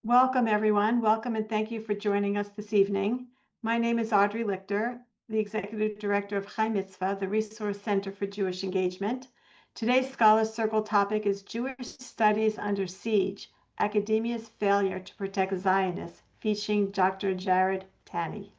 Welcome, everyone. Welcome and thank you for joining us this evening. My name is Audrey Lichter, the Executive Director of Chai Mitzvah, the Resource Center for Jewish Engagement. Today's Scholars Circle topic is Jewish Studies Under Siege, Academia's Failure to Protect Zionists, featuring Dr. Jarrod Tanny.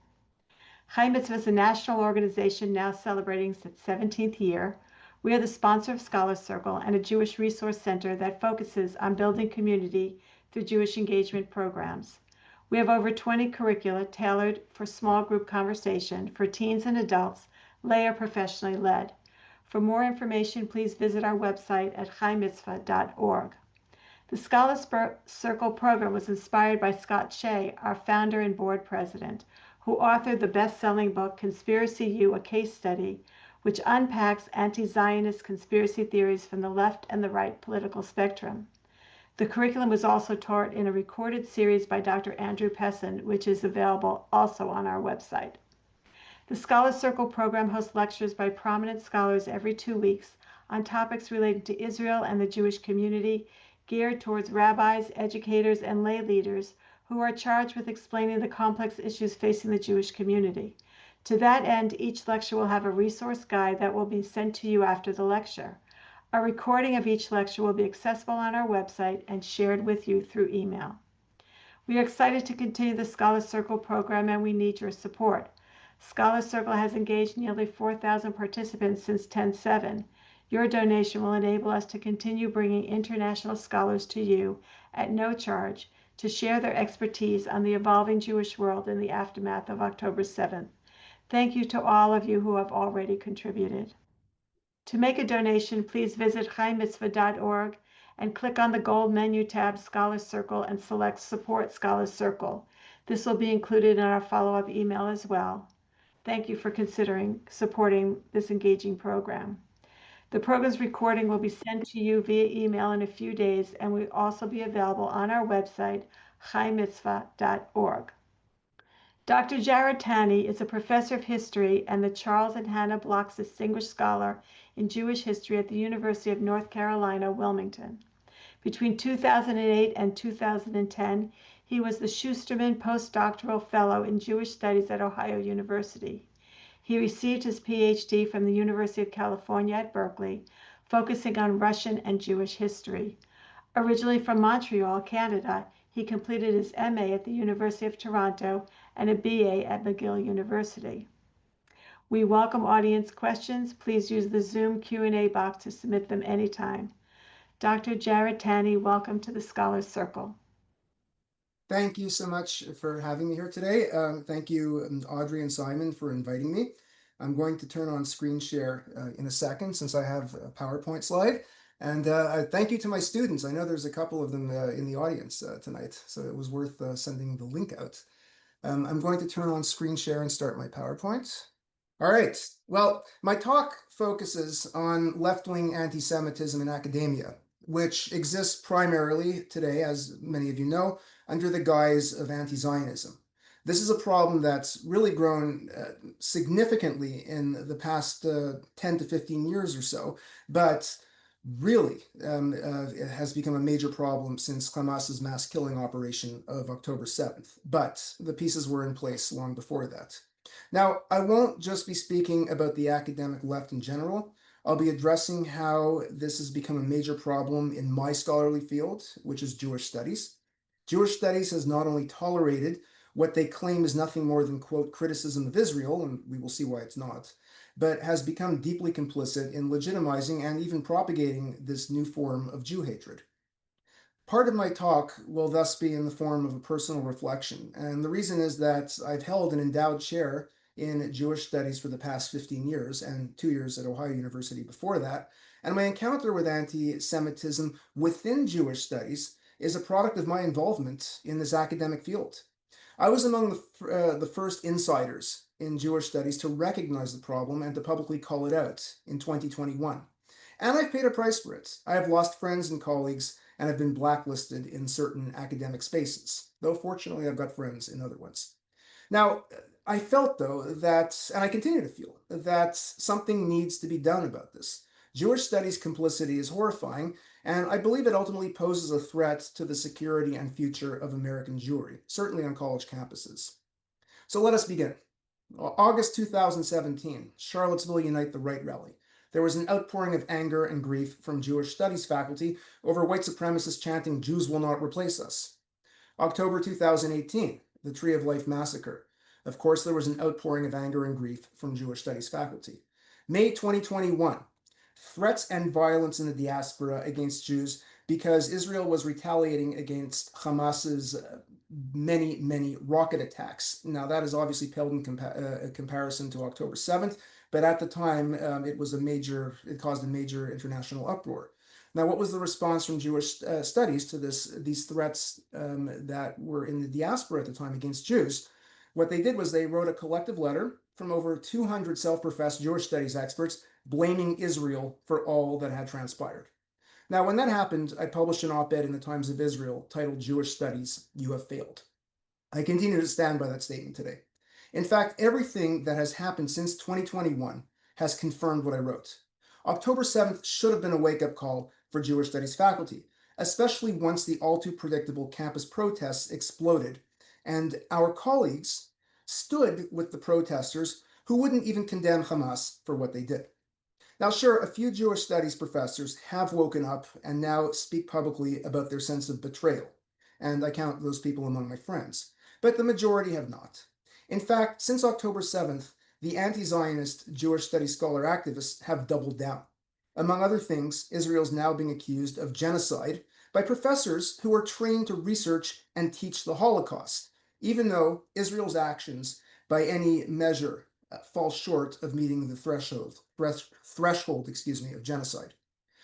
Chai Mitzvah is a national organization now celebrating its 17th year. We are the sponsor of Scholars Circle and a Jewish resource center that focuses on building community through Jewish engagement programs. We have over 20 curricula tailored for small group conversation for teens and adults, lay or professionally led. For more information, please visit our website at chaimitzvah.org. The Scholars Circle program was inspired by Scott Shea, our founder and board president, who authored the best-selling book Conspiracy U, a Case Study, which unpacks anti-Zionist conspiracy theories from the left and the right political spectrum. The curriculum was also taught in a recorded series by Dr. Andrew Pessin, which is available also on our website. The Scholars Circle program hosts lectures by prominent scholars every 2 weeks on topics related to Israel and the Jewish community, geared towards rabbis, educators, and lay leaders who are charged with explaining the complex issues facing the Jewish community. To that end, each lecture will have a resource guide that will be sent to you after the lecture. A recording of each lecture will be accessible on our website and shared with you through email. We are excited to continue the Scholars Circle program and we need your support. Scholars Circle has engaged nearly 4,000 participants since 10/7. Your donation will enable us to continue bringing international scholars to you at no charge to share their expertise on the evolving Jewish world in the aftermath of October 7th. Thank you to all of you who have already contributed. To make a donation, please visit chaimitzvah.org and click on the gold menu tab Scholars Circle and select Support Scholars Circle. This will be included in our follow-up email as well. Thank you for considering supporting this engaging program. The program's recording will be sent to you via email in a few days and will also be available on our website, chaimitzvah.org. Dr. Jarrod Tanny is a professor of history and the Charles and Hannah Bloch Distinguished Scholar in Jewish History at the University of North Carolina, Wilmington. Between 2008 and 2010, he was the Schusterman Postdoctoral Fellow in Jewish Studies at Ohio University. He received his PhD from the University of California at Berkeley, focusing on Russian and Jewish history. Originally from Montreal, Canada, he completed his MA at the University of Toronto and a BA at McGill University. We welcome audience questions. Please use the Zoom Q&A box to submit them anytime. Dr. Jarrod Tanny, welcome to the Scholars Circle. Thank you so much for having me here today. Thank you, Audrey and Simon, for inviting me. I'm going to turn on screen share in a second since I have a PowerPoint slide. And thank you to my students. I know there's a couple of them in the audience tonight, so it was worth sending the link out. I'm going to turn on screen share and start my PowerPoint. All right. Well, my talk focuses on left-wing anti-Semitism in academia, which exists primarily today, as many of you know, under the guise of anti-Zionism. This is a problem that's really grown significantly in the past 10 to 15 years or so, but really it has become a major problem since Hamas's mass killing operation of October 7th. But the pieces were in place long before that. Now, I won't just be speaking about the academic left in general. I'll be addressing how this has become a major problem in my scholarly field, which is Jewish studies. Jewish studies has not only tolerated what they claim is nothing more than, quote, criticism of Israel, and we will see why it's not, but has become deeply complicit in legitimizing and even propagating this new form of Jew hatred. Part of my talk will thus be in the form of a personal reflection, and the reason is that I've held an endowed chair in Jewish studies for the past 15 years and 2 years at Ohio University before that, and my encounter with anti-Semitism within Jewish studies is a product of my involvement in this academic field. I was among the first insiders in Jewish studies to recognize the problem and to publicly call it out in 2021. And I've paid a price for it. I have lost friends and colleagues and have been blacklisted in certain academic spaces, though fortunately I've got friends in other ones. Now, I felt, though, that, and I continue to feel, that something needs to be done about this. Jewish studies complicity is horrifying, and I believe it ultimately poses a threat to the security and future of American Jewry, certainly on college campuses. So let us begin. August 2017, Charlottesville Unite the Right rally. There was an outpouring of anger and grief from Jewish studies faculty over white supremacists chanting, "Jews will not replace us." October 2018, the Tree of Life massacre. Of course, there was an outpouring of anger and grief from Jewish studies faculty. May 2021, threats and violence in the diaspora against Jews because Israel was retaliating against Hamas's many rocket attacks. Now, that is obviously paled in comparison to October 7th, but at the time, it caused a major international uproar. Now, what was the response from Jewish studies to these threats that were in the diaspora at the time against Jews? What they did was they wrote a collective letter from over 200 self-professed Jewish studies experts blaming Israel for all that had transpired. Now, when that happened, I published an op-ed in the Times of Israel titled "Jewish Studies, You Have Failed." I continue to stand by that statement today. In fact, everything that has happened since 2021 has confirmed what I wrote. October 7th should have been a wake-up call for Jewish studies faculty, especially once the all-too predictable campus protests exploded, and our colleagues stood with the protesters who wouldn't even condemn Hamas for what they did. Now, sure, a few Jewish studies professors have woken up and now speak publicly about their sense of betrayal, and I count those people among my friends, but the majority have not. In fact, since October 7th, the anti-Zionist Jewish studies scholar activists have doubled down. Among other things, Israel is now being accused of genocide by professors who are trained to research and teach the Holocaust, even though Israel's actions, by any measure, fall short of meeting the threshold of genocide.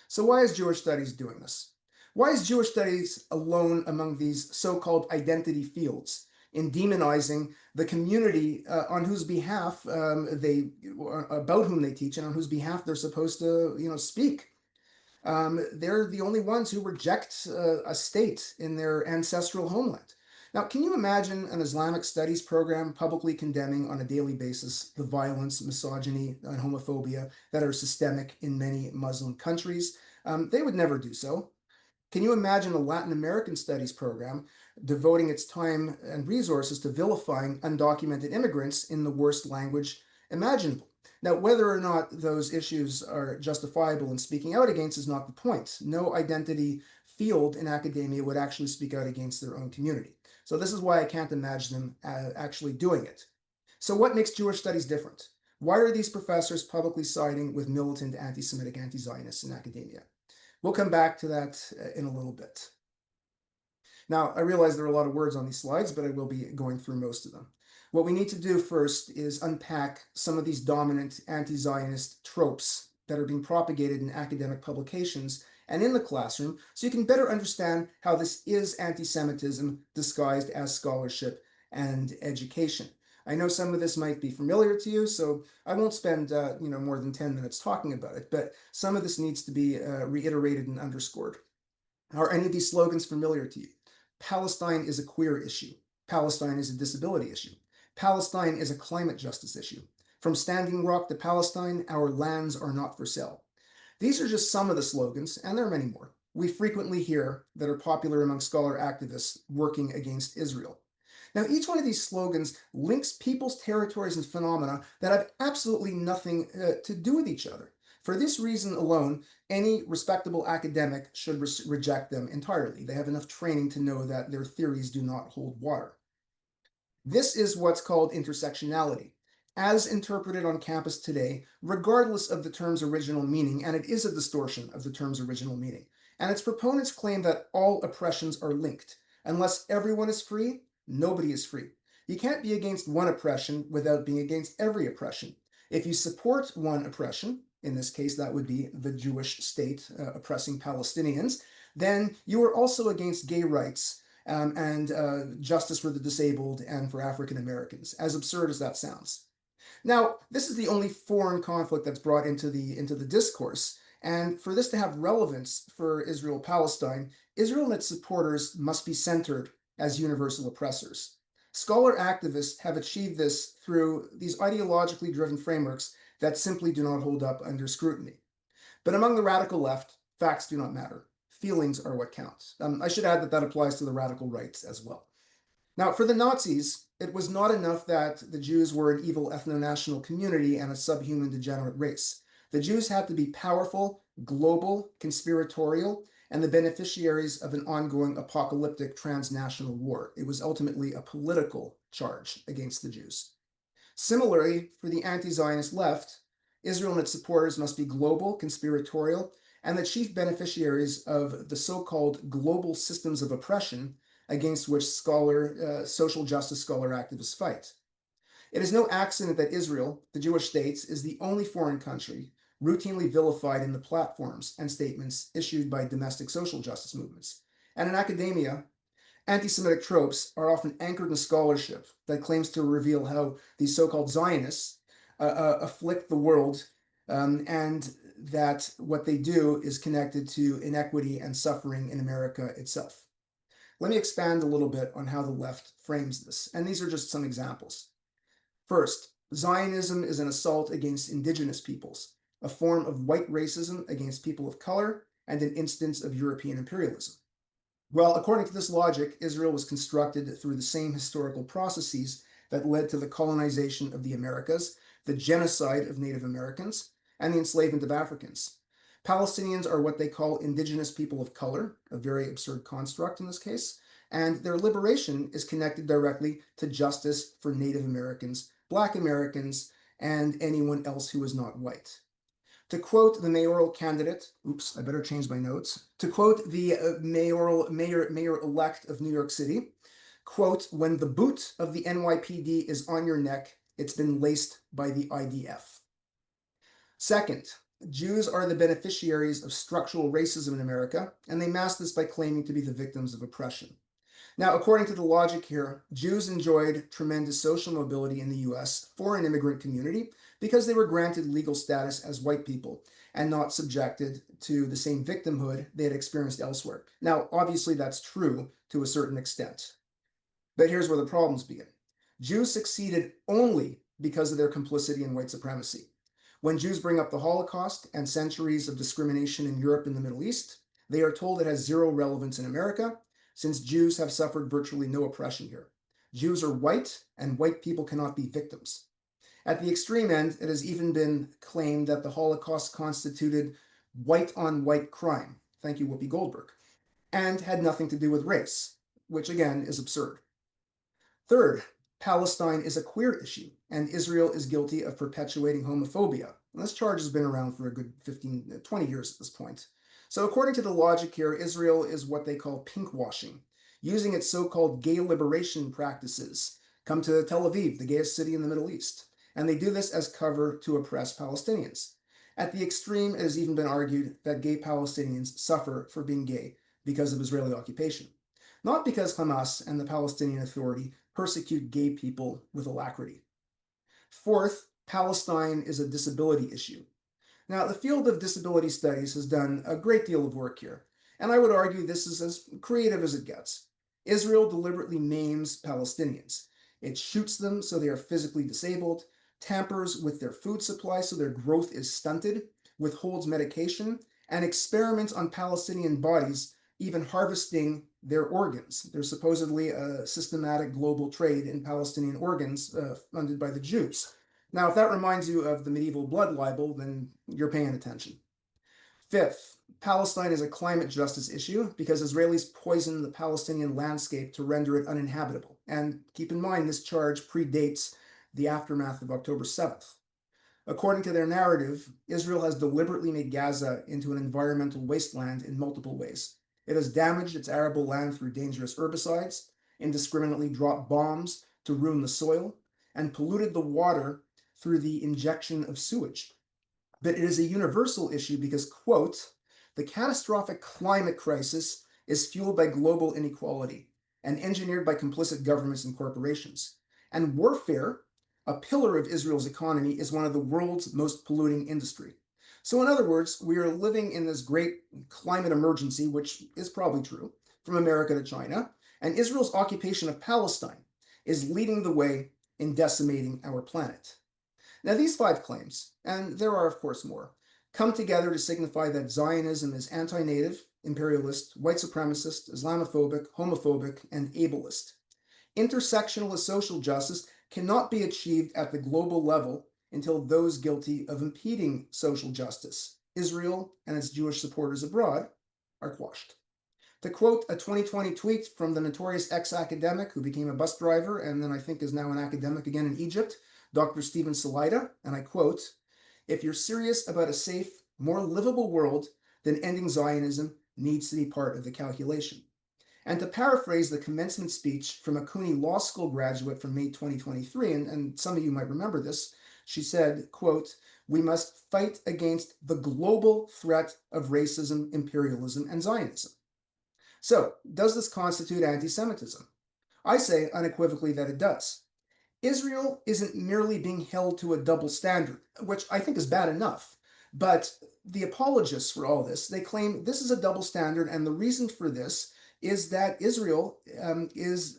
So why is Jewish studies doing this? Why is Jewish studies alone among these so-called identity fields in demonizing the community on whose behalf about whom they teach and on whose behalf they're supposed to, speak? They're the only ones who reject a state in their ancestral homeland. Now, can you imagine an Islamic studies program publicly condemning on a daily basis the violence, misogyny, and homophobia that are systemic in many Muslim countries? They would never do so. Can you imagine a Latin American studies program devoting its time and resources to vilifying undocumented immigrants in the worst language imaginable? Now, whether or not those issues are justifiable in speaking out against is not the point. No identity field in academia would actually speak out against their own community. So this is why I can't imagine them actually doing it. So what makes Jewish studies different? Why are these professors publicly siding with militant anti-Semitic anti-Zionists in academia? We'll come back to that in a little bit. Now, I realize there are a lot of words on these slides, but I will be going through most of them. What we need to do first is unpack some of these dominant anti-Zionist tropes that are being propagated in academic publications and in the classroom, so you can better understand how this is anti-Semitism disguised as scholarship and education. I know some of this might be familiar to you, so I won't spend more than 10 minutes talking about it, but some of this needs to be reiterated and underscored. Are any of these slogans familiar to you? Palestine is a queer issue. Palestine is a disability issue. Palestine is a climate justice issue. From Standing Rock to Palestine, our lands are not for sale. These are just some of the slogans, and there are many more we frequently hear that are popular among scholar activists working against Israel. Now, each one of these slogans links people's territories and phenomena that have absolutely nothing to do with each other. For this reason alone, any respectable academic should reject them entirely. They have enough training to know that their theories do not hold water. This is what's called intersectionality, as interpreted on campus today, regardless of the term's original meaning, and it is a distortion of the term's original meaning. And its proponents claim that all oppressions are linked. Unless everyone is free, nobody is free. You can't be against one oppression without being against every oppression. If you support one oppression, in this case that would be the Jewish state oppressing Palestinians, then you are also against gay rights and justice for the disabled and for African Americans, as absurd as that sounds. Now, this is the only foreign conflict that's brought into the discourse, and for this to have relevance for Israel-Palestine, Israel and its supporters must be centered as universal oppressors. Scholar activists have achieved this through these ideologically driven frameworks that simply do not hold up under scrutiny. But among the radical left, facts do not matter. Feelings are what count. I should add that that applies to the radical right as well. Now, for the Nazis, it was not enough that the Jews were an evil ethno-national community and a subhuman degenerate race. The Jews had to be powerful, global, conspiratorial, and the beneficiaries of an ongoing apocalyptic transnational war. It was ultimately a political charge against the Jews. Similarly, for the anti-Zionist left, Israel and its supporters must be global, conspiratorial, and the chief beneficiaries of the so-called global systems of oppression against which social justice scholar activists fight. It is no accident that Israel, the Jewish state, is the only foreign country routinely vilified in the platforms and statements issued by domestic social justice movements. And in academia, anti-Semitic tropes are often anchored in scholarship that claims to reveal how these so-called Zionists afflict the world, and that what they do is connected to inequity and suffering in America itself. Let me expand a little bit on how the left frames this, and these are just some examples. First, Zionism is an assault against indigenous peoples, a form of white racism against people of color, and an instance of European imperialism. Well, according to this logic, Israel was constructed through the same historical processes that led to the colonization of the Americas, the genocide of Native Americans, and the enslavement of Africans. Palestinians are what they call indigenous people of color, a very absurd construct in this case, and their liberation is connected directly to justice for Native Americans, Black Americans, and anyone else who is not white. To quote the mayoral candidate, oops, I better change my notes. To quote the mayor-elect of New York City, quote, "When the boot of the NYPD is on your neck, it's been laced by the IDF." Second, Jews are the beneficiaries of structural racism in America, and they mask this by claiming to be the victims of oppression. Now, according to the logic here, Jews enjoyed tremendous social mobility in the US for an immigrant community because they were granted legal status as white people and not subjected to the same victimhood they had experienced elsewhere. Now, obviously, that's true to a certain extent. But here's where the problems begin. Jews succeeded only because of their complicity in white supremacy. When Jews bring up the Holocaust and centuries of discrimination in Europe and the Middle East, they are told it has zero relevance in America, since Jews have suffered virtually no oppression here. Jews are white, and white people cannot be victims. At the extreme end, it has even been claimed that the Holocaust constituted white-on-white crime, thank you, Whoopi Goldberg, and had nothing to do with race, which again is absurd. Third, Palestine is a queer issue, and Israel is guilty of perpetuating homophobia. And this charge has been around for a good 20 years at this point. So according to the logic here, Israel is what they call pinkwashing, using its so-called gay liberation practices. Come to Tel Aviv, the gayest city in the Middle East, and they do this as cover to oppress Palestinians. At the extreme, it has even been argued that gay Palestinians suffer for being gay because of Israeli occupation, not because Hamas and the Palestinian Authority persecute gay people with alacrity. Fourth, Palestine is a disability issue. Now, the field of disability studies has done a great deal of work here, and I would argue this is as creative as it gets. Israel deliberately maims Palestinians. It shoots them so they are physically disabled, tampers with their food supply so their growth is stunted, withholds medication, and experiments on Palestinian bodies, even harvesting their organs. There's supposedly a systematic global trade in Palestinian organs funded by the Jews. Now, if that reminds you of the medieval blood libel, then you're paying attention. Fifth, Palestine is a climate justice issue because Israelis poison the Palestinian landscape to render it uninhabitable. And keep in mind, this charge predates the aftermath of October 7th. According to their narrative, Israel has deliberately made Gaza into an environmental wasteland in multiple ways. It has damaged its arable land through dangerous herbicides, indiscriminately dropped bombs to ruin the soil, and polluted the water through the injection of sewage. But it is a universal issue because, quote, "The catastrophic climate crisis is fueled by global inequality and engineered by complicit governments and corporations. And warfare, a pillar of Israel's economy, is one of the world's most polluting industry." So in other words, we are living in this great climate emergency, which is probably true, from America to China, and Israel's occupation of Palestine is leading the way in decimating our planet. Now, these 5 claims, and there are of course more, come together to signify that Zionism is anti-native, imperialist, white supremacist, Islamophobic, homophobic, and ableist. Intersectionalist social justice cannot be achieved at the global level until those guilty of impeding social justice, Israel and its Jewish supporters abroad, are quashed. To quote a 2020 tweet from the notorious ex-academic who became a bus driver and then I think is now an academic again in Egypt, Dr. Stephen Salaita, and I quote, "If you're serious about a safe, more livable world, then ending Zionism needs to be part of the calculation." And to paraphrase the commencement speech from a CUNY Law School graduate from May 2023, and some of you might remember this, she said, quote, "We must fight against the global threat of racism, imperialism, and Zionism." So, does this constitute anti-Semitism? I say unequivocally that it does. Israel isn't merely being held to a double standard, which I think is bad enough, but the apologists for all this, they claim this is a double standard, and the reason for this is that Israel is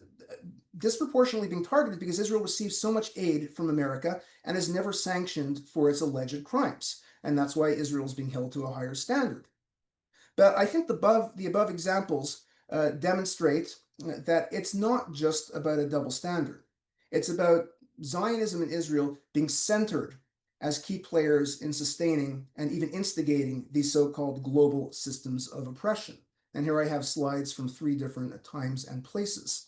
disproportionately being targeted because Israel receives so much aid from America and is never sanctioned for its alleged crimes, and that's why Israel is being held to a higher standard. But I think the above examples demonstrate that it's not just about a double standard. It's about Zionism and Israel being centered as key players in sustaining and even instigating these so-called global systems of oppression. And here I have slides from 3 different times and places.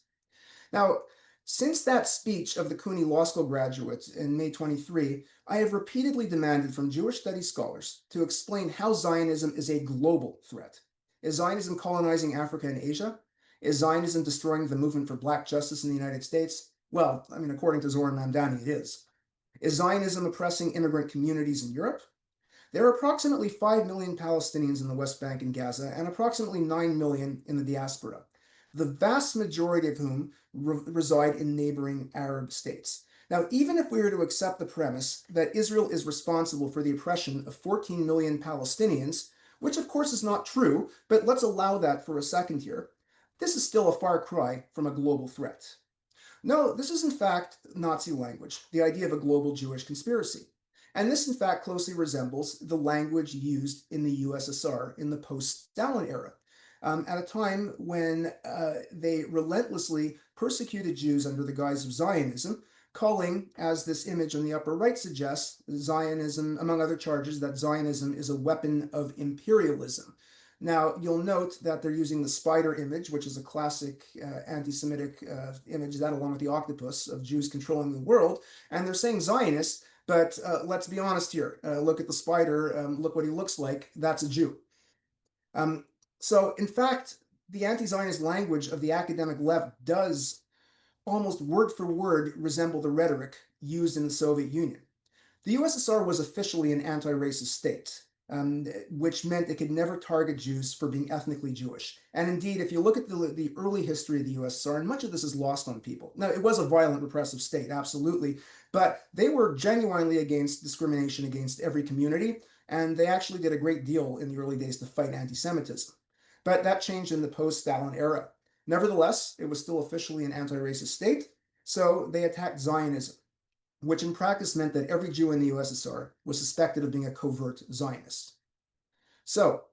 Now, since that speech of the CUNY Law School graduate in May 23, I have repeatedly demanded from Jewish studies scholars to explain how Zionism is a global threat. Is Zionism colonizing Africa and Asia? Is Zionism destroying the movement for Black justice in the United States? Well, I mean, according to Zoran Mamdani, it is. Is Zionism oppressing immigrant communities in Europe? There are approximately 5 million Palestinians in the West Bank and Gaza, and approximately 9 million in the diaspora, the vast majority of whom reside in neighboring Arab states. Now, even if we were to accept the premise that Israel is responsible for the oppression of 14 million Palestinians, which of course is not true, but let's allow that for a second here, this is still a far cry from a global threat. No, this is in fact Nazi language, the idea of a global Jewish conspiracy. And this in fact closely resembles the language used in the USSR in the post-Stalin era, at a time when they relentlessly persecuted Jews under the guise of Zionism, calling, as this image on the upper right suggests, Zionism, among other charges, that Zionism is a weapon of imperialism. Now, you'll note that they're using the spider image, which is a classic anti-Semitic image, that along with the octopus of Jews controlling the world, and they're saying Zionists, but let's be honest here. Look at the spider, look what he looks like, that's a Jew. So, in fact, the anti-Zionist language of the academic left does almost word for word resemble the rhetoric used in the Soviet Union. The USSR was officially an anti-racist state, which meant it could never target Jews for being ethnically Jewish. And indeed, if you look at the early history of the USSR, and much of this is lost on people. Now, it was a violent, repressive state, absolutely, but they were genuinely against discrimination against every community, and they actually did a great deal in the early days to fight anti-Semitism. But that changed in the post-Stalin era. Nevertheless, it was still officially an anti-racist state, so they attacked Zionism, which in practice meant that every Jew in the USSR was suspected of being a covert Zionist. So,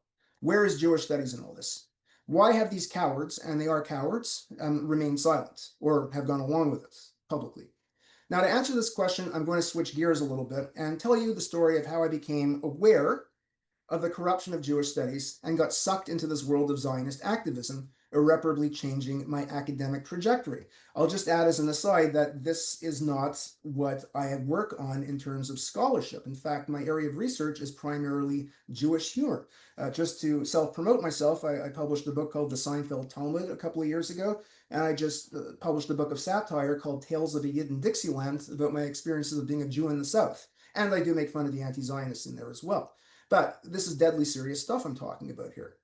where is Jewish studies in all this? Why have these cowards, and they are cowards, remained silent, or have gone along with it publicly? Now, to answer this question, I'm going to switch gears a little bit and tell you the story of how I became aware of the corruption of Jewish studies and got sucked into this world of Zionist activism, irreparably changing my academic trajectory. I'll just add as an aside that this is not what I work on in terms of scholarship. In fact, my area of research is primarily Jewish humor. Just to self-promote myself, I published a book called The Seinfeld Talmud a couple of years ago, and I just published a book of satire called Tales of a Yid in Dixieland about my experiences of being a Jew in the South. And I do make fun of the anti-Zionists in there as well. But this is deadly serious stuff I'm talking about here.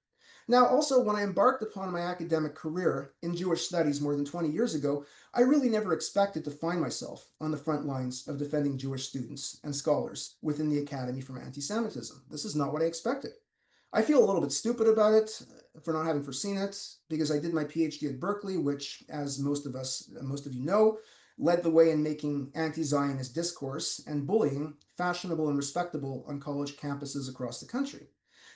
Now, also, when I embarked upon my academic career in Jewish studies more than 20 years ago, I really never expected to find myself on the front lines of defending Jewish students and scholars within the Academy from Anti-Semitism. This is not what I expected. I feel a little bit stupid about it for not having foreseen it, because I did my PhD at Berkeley, which, as most of you know, led the way in making anti-Zionist discourse and bullying fashionable and respectable on college campuses across the country.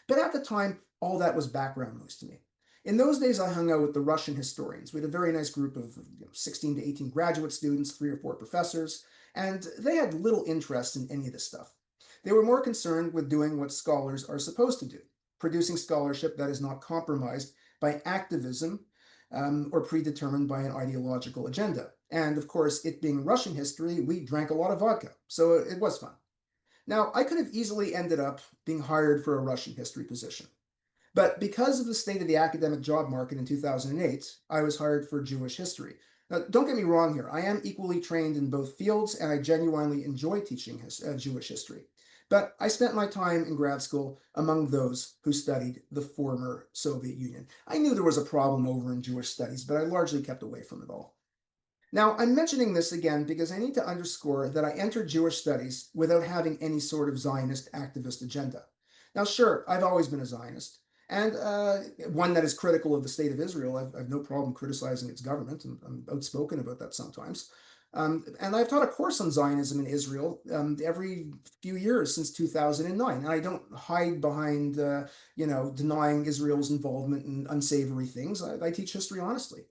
But at the time, all that was background noise to me. In those days, I hung out with the Russian historians. We had a very nice group of 16 to 18 graduate students, 3 or 4 professors, and they had little interest in any of this stuff. They were more concerned with doing what scholars are supposed to do, producing scholarship that is not compromised by activism or predetermined by an ideological agenda. And of course, it being Russian history, we drank a lot of vodka, so it was fun. Now, I could have easily ended up being hired for a Russian history position. But because of the state of the academic job market in 2008, I was hired for Jewish history. Now, don't get me wrong here. I am equally trained in both fields, and I genuinely enjoy teaching Jewish history. But I spent my time in grad school among those who studied the former Soviet Union. I knew there was a problem over in Jewish studies, but I largely kept away from it all. Now, I'm mentioning this again because I need to underscore that I entered Jewish studies without having any sort of Zionist activist agenda. Now, sure, I've always been a Zionist, and one that is critical of the state of Israel. I've no problem criticizing its government, and I'm outspoken about that sometimes. And I've taught a course on Zionism in Israel every few years since 2009. And I don't hide behind, denying Israel's involvement in unsavory things. I teach history honestly.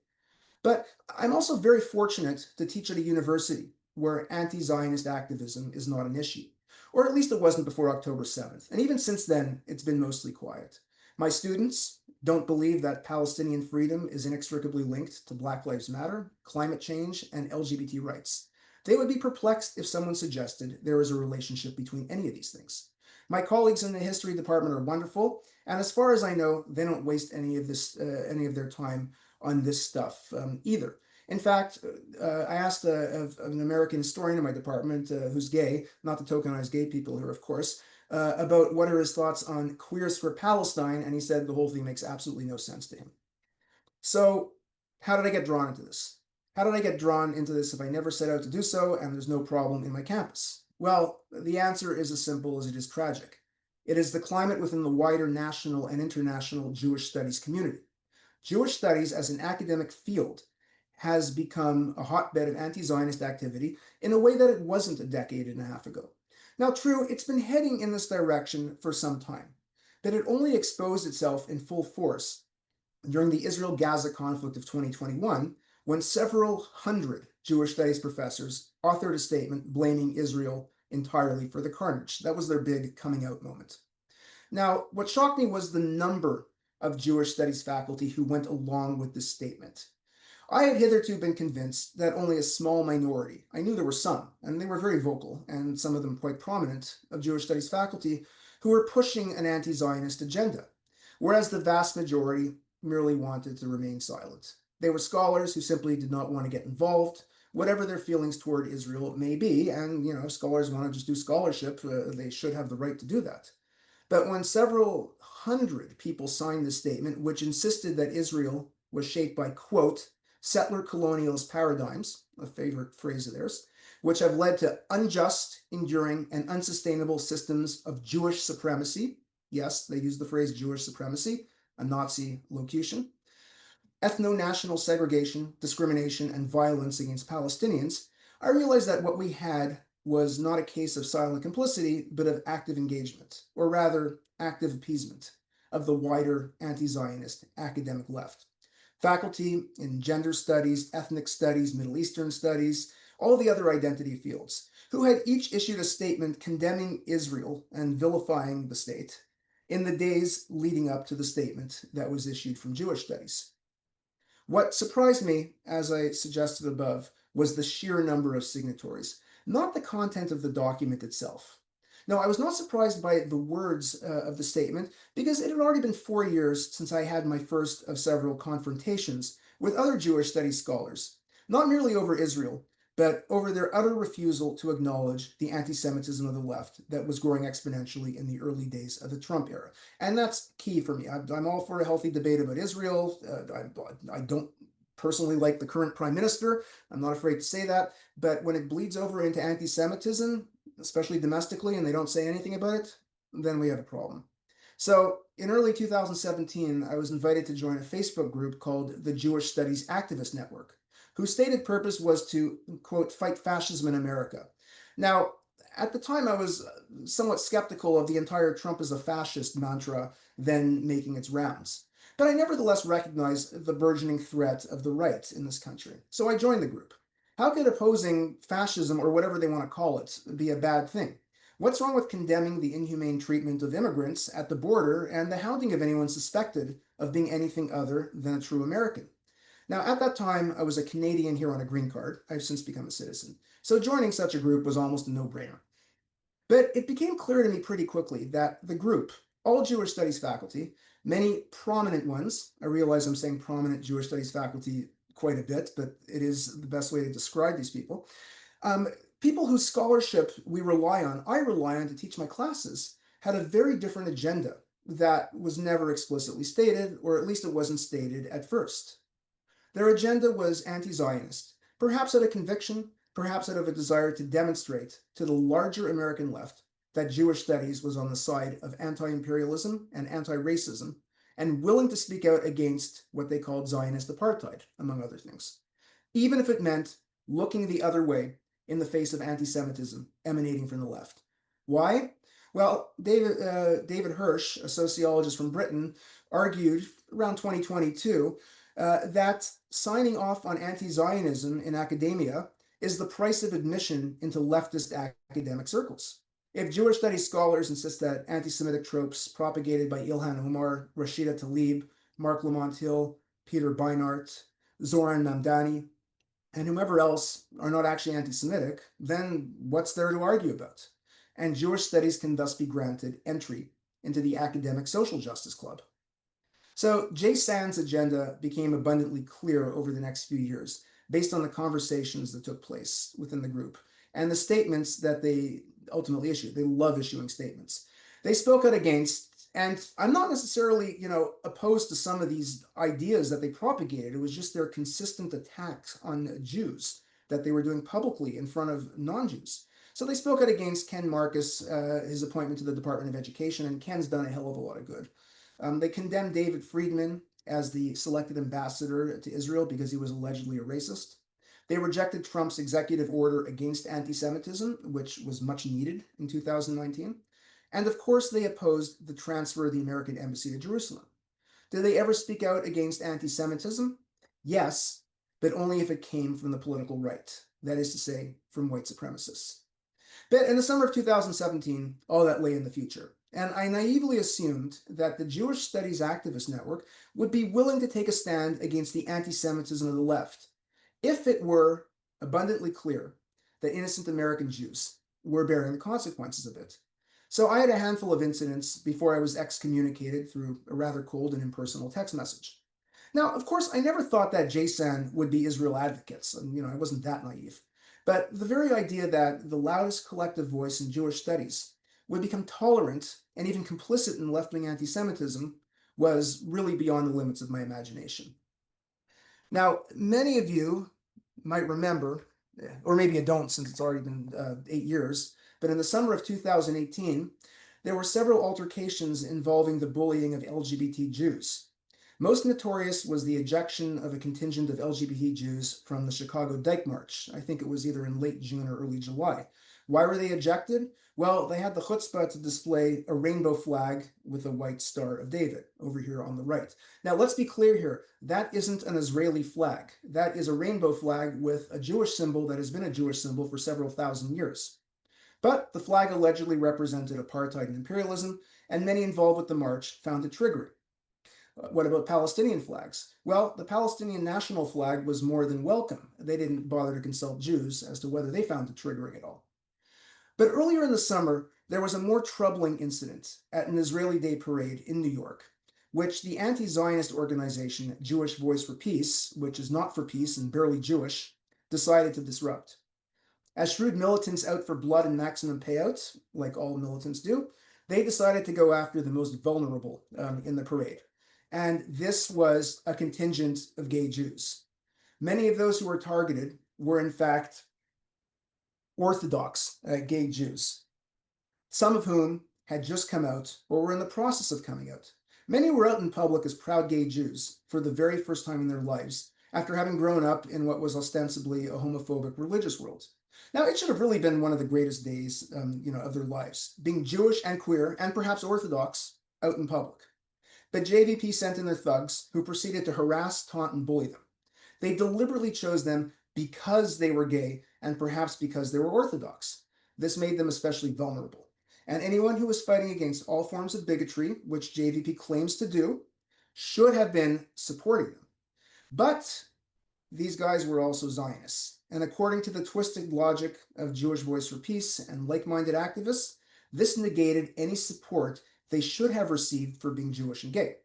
But I'm also very fortunate to teach at a university where anti-Zionist activism is not an issue, or at least it wasn't before October 7th. And even since then, it's been mostly quiet. My students don't believe that Palestinian freedom is inextricably linked to Black Lives Matter, climate change, and LGBT rights. They would be perplexed if someone suggested there is a relationship between any of these things. My colleagues in the history department are wonderful, and as far as I know, they don't waste any of their time on this stuff either. In fact, I asked an American historian in my department who's gay, not to tokenize gay people here, of course, about what are his thoughts on Queers for Palestine, and he said the whole thing makes absolutely no sense to him. So, how did I get drawn into this? How did I get drawn into this if I never set out to do so and there's no problem in my campus? Well, the answer is as simple as it is tragic. It is the climate within the wider national and international Jewish studies community. Jewish studies as an academic field has become a hotbed of anti-Zionist activity in a way that it wasn't a decade and a half ago. Now, true, it's been heading in this direction for some time, but it only exposed itself in full force during the Israel-Gaza conflict of 2021, when several hundred Jewish studies professors authored a statement blaming Israel entirely for the carnage. That was their big coming out moment. Now, what shocked me was the number of Jewish studies faculty who went along with this statement. I had hitherto been convinced that only a small minority, I knew there were some, and they were very vocal, and some of them quite prominent, of Jewish studies faculty who were pushing an anti-Zionist agenda, whereas the vast majority merely wanted to remain silent. They were scholars who simply did not want to get involved, whatever their feelings toward Israel may be, and if scholars want to just do scholarship, they should have the right to do that. But when several hundred people signed this statement, which insisted that Israel was shaped by, quote, settler colonialist paradigms, a favorite phrase of theirs, which have led to unjust, enduring, and unsustainable systems of Jewish supremacy. Yes, they use the phrase Jewish supremacy, a Nazi locution. Ethno-national segregation, discrimination, and violence against Palestinians. I realized that what we had was not a case of silent complicity, but of active engagement, or rather, active appeasement of the wider anti-Zionist academic left. Faculty in gender studies, ethnic studies, Middle Eastern studies, all the other identity fields, who had each issued a statement condemning Israel and vilifying the state in the days leading up to the statement that was issued from Jewish studies. What surprised me, as I suggested above, was the sheer number of signatories, not the content of the document itself. Now, I was not surprised by the words of the statement because it had already been 4 years since I had my first of several confrontations with other Jewish studies scholars, not merely over Israel, but over their utter refusal to acknowledge the anti-Semitism of the left that was growing exponentially in the early days of the Trump era. And that's key for me. I'm all for a healthy debate about Israel. I don't personally like the current prime minister. I'm not afraid to say that. But when it bleeds over into anti-Semitism, especially domestically, and they don't say anything about it, then we have a problem. So in early 2017, I was invited to join a Facebook group called the Jewish Studies Activist Network, whose stated purpose was to, quote, fight fascism in America. Now, at the time, I was somewhat skeptical of the entire Trump is a fascist mantra then making its rounds. But I nevertheless recognized the burgeoning threat of the right in this country. So I joined the group. How could opposing fascism, or whatever they want to call it, be a bad thing? What's wrong with condemning the inhumane treatment of immigrants at the border and the hounding of anyone suspected of being anything other than a true American? Now, at that time, I was a Canadian here on a green card. I've since become a citizen. So joining such a group was almost a no-brainer. But it became clear to me pretty quickly that the group, all Jewish studies faculty, many prominent ones, I realize I'm saying prominent Jewish studies faculty quite a bit, but it is the best way to describe these people, people whose scholarship I rely on to teach my classes, had a very different agenda that was never explicitly stated, or at least it wasn't stated at first. Their agenda was anti-Zionist, perhaps out of conviction, perhaps out of a desire to demonstrate to the larger American left that Jewish studies was on the side of anti-imperialism and anti-racism, and willing to speak out against what they called Zionist apartheid, among other things, even if it meant looking the other way in the face of anti-Semitism emanating from the left. Why? Well, David Hirsch, a sociologist from Britain, argued around 2022 that signing off on anti-Zionism in academia is the price of admission into leftist academic circles. If Jewish studies scholars insist that anti-Semitic tropes propagated by Ilhan Omar, Rashida Tlaib, Mark Lamont Hill, Peter Beinart, Zoran Mamdani, and whomever else are not actually anti-Semitic, then what's there to argue about? And Jewish studies can thus be granted entry into the academic social justice club. So Jay Sand's agenda became abundantly clear over the next few years, based on the conversations that took place within the group and the statements that they ultimately issued. They love issuing statements. They spoke out against, and I'm not necessarily, opposed to some of these ideas that they propagated. It was just their consistent attacks on Jews that they were doing publicly in front of non-Jews. So they spoke out against Ken Marcus, his appointment to the Department of Education, and Ken's done a hell of a lot of good. They condemned David Friedman as the selected ambassador to Israel because he was allegedly a racist. They rejected Trump's executive order against anti-Semitism, which was much needed in 2019. And of course, they opposed the transfer of the American embassy to Jerusalem. Did they ever speak out against anti-Semitism? Yes, but only if it came from the political right, that is to say, from white supremacists. But in the summer of 2017, all that lay in the future. And I naively assumed that the Jewish Studies Activist Network would be willing to take a stand against the anti-Semitism of the left, if it were abundantly clear that innocent American Jews were bearing the consequences of it. So I had a handful of incidents before I was excommunicated through a rather cold and impersonal text message. Now, of course, I never thought that JSAN would be Israel advocates, and I wasn't that naive. But the very idea that the loudest collective voice in Jewish studies would become tolerant and even complicit in left-wing anti-Semitism was really beyond the limits of my imagination. Now, many of you might remember, or maybe you don't since it's already been 8 years, but in the summer of 2018, there were several altercations involving the bullying of LGBT Jews. Most notorious was the ejection of a contingent of LGBT Jews from the Chicago Dyke March. I think it was either in late June or early July. Why were they ejected? Well, they had the chutzpah to display a rainbow flag with a white Star of David over here on the right. Now, let's be clear here. That isn't an Israeli flag. That is a rainbow flag with a Jewish symbol that has been a Jewish symbol for several thousand years. But the flag allegedly represented apartheid and imperialism, and many involved with the march found it triggering. What about Palestinian flags? Well, the Palestinian national flag was more than welcome. They didn't bother to consult Jews as to whether they found it triggering at all. But earlier in the summer, there was a more troubling incident at an Israeli Day parade in New York, which the anti-Zionist organization Jewish Voice for Peace, which is not for peace and barely Jewish, decided to disrupt. As shrewd militants out for blood and maximum payouts, like all militants do, they decided to go after the most vulnerable in the parade. And this was a contingent of gay Jews. Many of those who were targeted were, in fact, Orthodox gay Jews, some of whom had just come out or were in the process of coming out. Many were out in public as proud gay Jews for the very first time in their lives, after having grown up in what was ostensibly a homophobic religious world. Now, it should have really been one of the greatest days, of their lives, being Jewish and queer and perhaps Orthodox out in public. But JVP sent in their thugs, who proceeded to harass, taunt, and bully them. They deliberately chose them because they were gay and perhaps because they were Orthodox. This made them especially vulnerable. And anyone who was fighting against all forms of bigotry, which JVP claims to do, should have been supporting them. But these guys were also Zionists. And according to the twisted logic of Jewish Voice for Peace and like-minded activists, this negated any support they should have received for being Jewish and gay.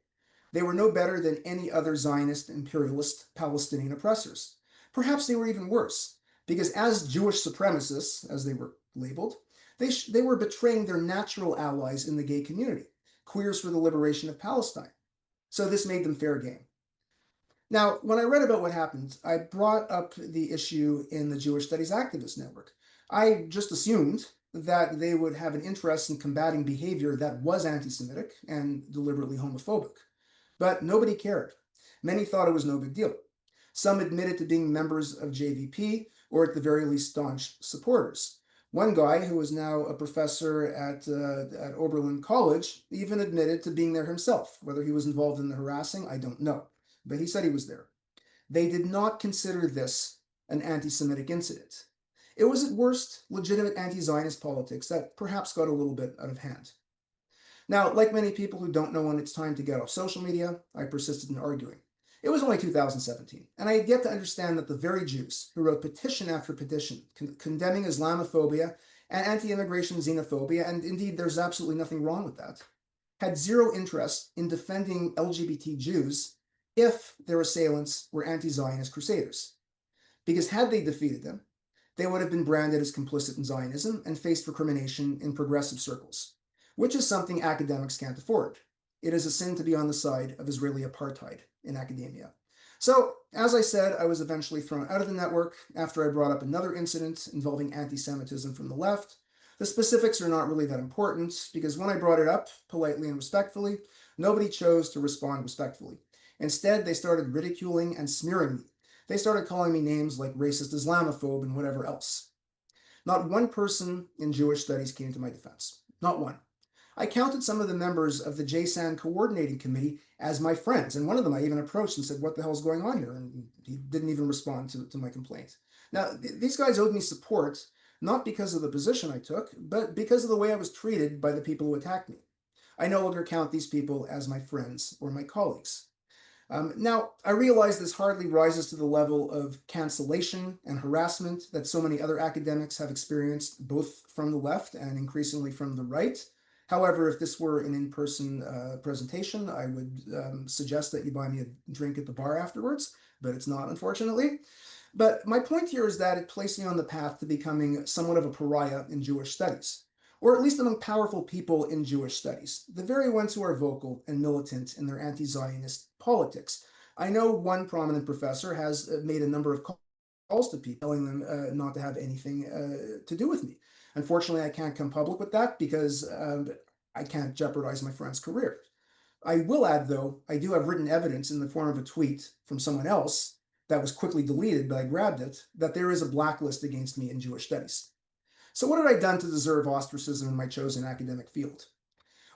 They were no better than any other Zionist, imperialist, Palestinian oppressors. Perhaps they were even worse, because as Jewish supremacists, as they were labeled, they were betraying their natural allies in the gay community, queers for the liberation of Palestine. So this made them fair game. Now, when I read about what happened, I brought up the issue in the Jewish Studies Activist Network. I just assumed that they would have an interest in combating behavior that was anti-Semitic and deliberately homophobic. But nobody cared. Many thought it was no big deal. Some admitted to being members of JVP, or at the very least staunch supporters. One guy, who is now a professor at Oberlin College, even admitted to being there himself. Whether he was involved in the harassing, I don't know. But he said he was there. They did not consider this an anti-Semitic incident. It was at worst legitimate anti-Zionist politics that perhaps got a little bit out of hand. Now, like many people who don't know when it's time to get off social media, I persisted in arguing. It was only 2017, and I had yet to understand that the very Jews who wrote petition after petition condemning Islamophobia and anti-immigration xenophobia, and indeed there's absolutely nothing wrong with that, had zero interest in defending LGBT Jews if their assailants were anti-Zionist crusaders. Because had they defeated them, they would have been branded as complicit in Zionism and faced recrimination in progressive circles, which is something academics can't afford. It is a sin to be on the side of Israeli apartheid in academia. So, as I said, I was eventually thrown out of the network after I brought up another incident involving anti-Semitism from the left. The specifics are not really that important, because when I brought it up politely and respectfully, nobody chose to respond respectfully. Instead, they started ridiculing and smearing me. They started calling me names like racist Islamophobe and whatever else. Not one person in Jewish studies came to my defense. Not one. I counted some of the members of the JSAN coordinating committee as my friends, and one of them I even approached and said, "What the hell's going on here?" And he didn't even respond to my complaint. Now, these guys owed me support, not because of the position I took, but because of the way I was treated by the people who attacked me. I no longer count these people as my friends or my colleagues. Now, I realize this hardly rises to the level of cancellation and harassment that so many other academics have experienced, both from the left and increasingly from the right. However, if this were an in-person presentation, I would suggest that you buy me a drink at the bar afterwards, but it's not, unfortunately. But my point here is that it placed me on the path to becoming somewhat of a pariah in Jewish studies, or at least among powerful people in Jewish studies, the very ones who are vocal and militant in their anti-Zionist politics. I know one prominent professor has made a number of calls to people, telling them not to have anything to do with me. Unfortunately, I can't come public with that because I can't jeopardize my friend's career. I will add, though, I do have written evidence in the form of a tweet from someone else that was quickly deleted, but I grabbed it, that there is a blacklist against me in Jewish studies. So what had I done to deserve ostracism in my chosen academic field?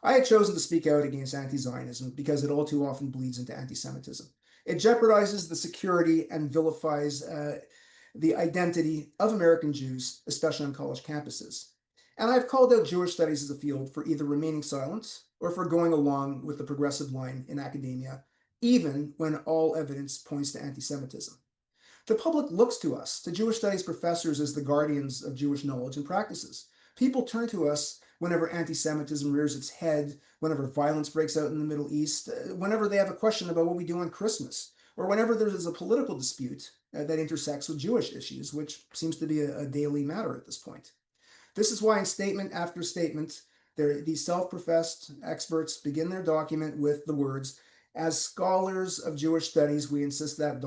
I had chosen to speak out against anti-Zionism because it all too often bleeds into anti-Semitism. It jeopardizes the security and vilifies the identity of American Jews, especially on college campuses. And I've called out Jewish studies as a field for either remaining silent or for going along with the progressive line in academia, even when all evidence points to anti-Semitism. The public looks to us, to Jewish studies professors, as the guardians of Jewish knowledge and practices. People turn to us whenever anti-Semitism rears its head, whenever violence breaks out in the Middle East, whenever they have a question about what we do on Christmas, or whenever there is a political dispute that intersects with Jewish issues, which seems to be a daily matter at this point. This is why in statement after statement, these self-professed experts begin their document with the words, "As scholars of Jewish studies, we insist that ...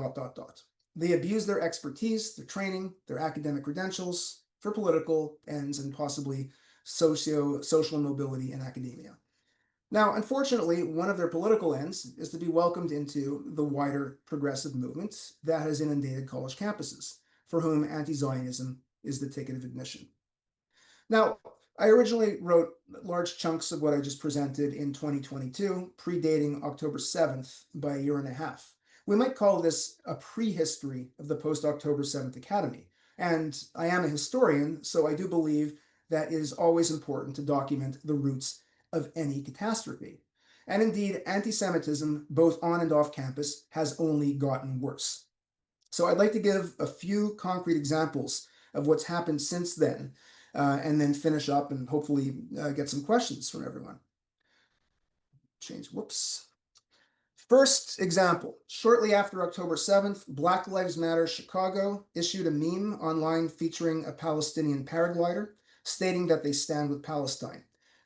They abuse their expertise, their training, their academic credentials for political ends and possibly social mobility in academia. Now, unfortunately, one of their political ends is to be welcomed into the wider progressive movement that has inundated college campuses, for whom anti-Zionism is the ticket of admission. Now, I originally wrote large chunks of what I just presented in 2022, predating October 7th by a year and a half. We might call this a prehistory of the post-October 7th Academy. And I am a historian, so I do believe that it is always important to document the roots of any catastrophe. And indeed, anti-Semitism, both on and off campus, has only gotten worse. So I'd like to give a few concrete examples of what's happened since then, and then finish up and hopefully get some questions from everyone. Whoops. First example, shortly after October 7th, Black Lives Matter Chicago issued a meme online featuring a Palestinian paraglider stating that they stand with Palestine.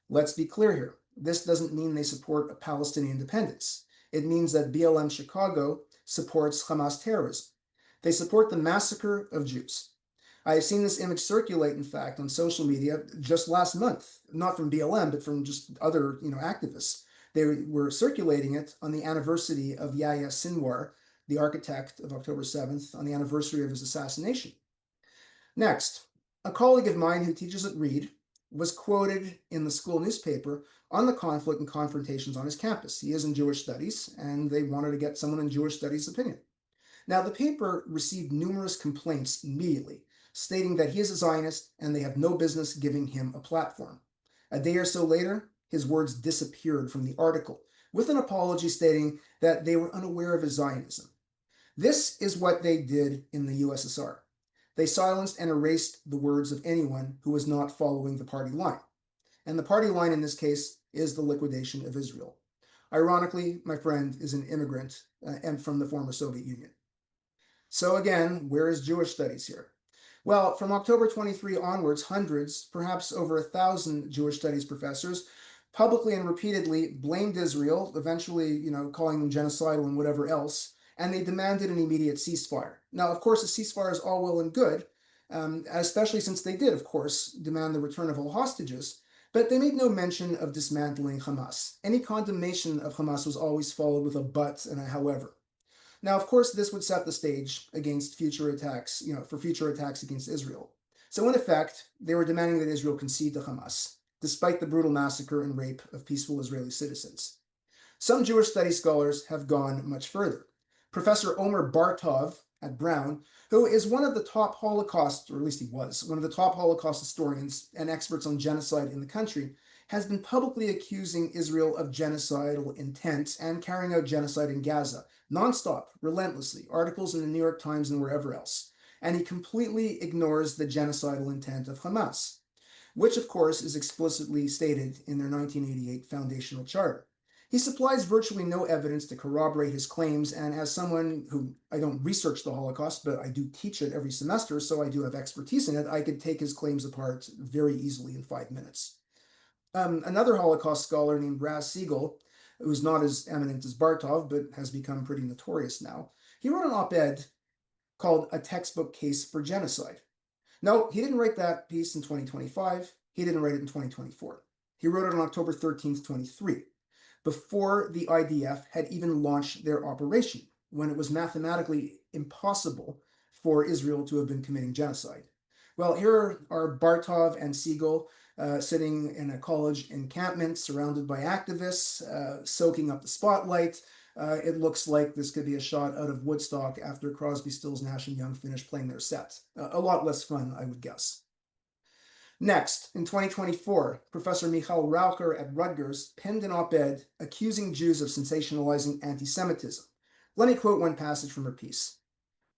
Let's be clear here. This doesn't mean they support a Palestinian independence. It means that BLM Chicago supports Hamas terrorism. They support the massacre of Jews. I have seen this image circulate, in fact, on social media just last month, not from BLM, but from just other, activists. They were circulating it on the anniversary of Yahya Sinwar, the architect of October 7th, on the anniversary of his assassination. Next, a colleague of mine who teaches at Reed was quoted in the school newspaper on the conflict and confrontations on his campus. He is in Jewish studies, and they wanted to get someone in Jewish studies' opinion. Now, the paper received numerous complaints immediately, stating that he is a Zionist and they have no business giving him a platform. A day or so later, his words disappeared from the article, with an apology stating that they were unaware of his Zionism. This is what they did in the USSR. They silenced and erased the words of anyone who was not following the party line. And the party line in this case is the liquidation of Israel. Ironically, my friend is an immigrant and from the former Soviet Union. So again, where is Jewish studies here? Well, from October 23 onwards, hundreds, perhaps over 1,000 Jewish studies professors publicly and repeatedly blamed Israel, eventually, calling them genocidal and whatever else, and they demanded an immediate ceasefire. Now, of course, a ceasefire is all well and good, especially since they did, of course, demand the return of all hostages, but they made no mention of dismantling Hamas. Any condemnation of Hamas was always followed with a but and a however. Now, of course, this would set the stage against future attacks, for future attacks against Israel. So in effect, they were demanding that Israel concede to Hamas, despite the brutal massacre and rape of peaceful Israeli citizens. Some Jewish studies scholars have gone much further. Professor Omer Bartov at Brown, who is one of the top Holocaust, or at least he was, one of the top Holocaust historians and experts on genocide in the country, has been publicly accusing Israel of genocidal intent and carrying out genocide in Gaza, nonstop, relentlessly, articles in the New York Times and wherever else. And he completely ignores the genocidal intent of Hamas, which of course is explicitly stated in their 1988 foundational charter. He supplies virtually no evidence to corroborate his claims, and as someone who, I don't research the Holocaust, but I do teach it every semester, so I do have expertise in it, I could take his claims apart very easily in 5 minutes. Another Holocaust scholar named Raz Siegel, who's not as eminent as Bartov, but has become pretty notorious now, he wrote an op-ed called A Textbook Case for Genocide. No, he didn't write that piece in 2025. He didn't write it in 2024. He wrote it on October 13th, 23, before the IDF had even launched their operation, when it was mathematically impossible for Israel to have been committing genocide. Well, here are Bartov and Siegel sitting in a college encampment surrounded by activists, soaking up the spotlight. It looks like this could be a shot out of Woodstock after Crosby, Stills, Nash and Young finished playing their set. A lot less fun, I would guess. Next, in 2024, Professor Michal Raucher at Rutgers penned an op-ed accusing Jews of sensationalizing anti-Semitism. Let me quote one passage from her piece.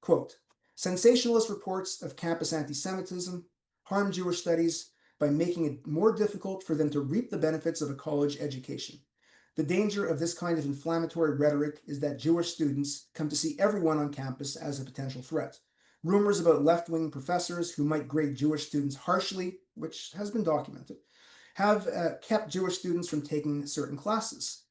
Quote, "Sensationalist reports of campus anti-Semitism harm Jewish studies by making it more difficult for them to reap the benefits of a college education. The danger of this kind of inflammatory rhetoric is that Jewish students come to see everyone on campus as a potential threat. Rumors about left-wing professors who might grade Jewish students harshly, which has been documented, have kept Jewish students from taking certain classes.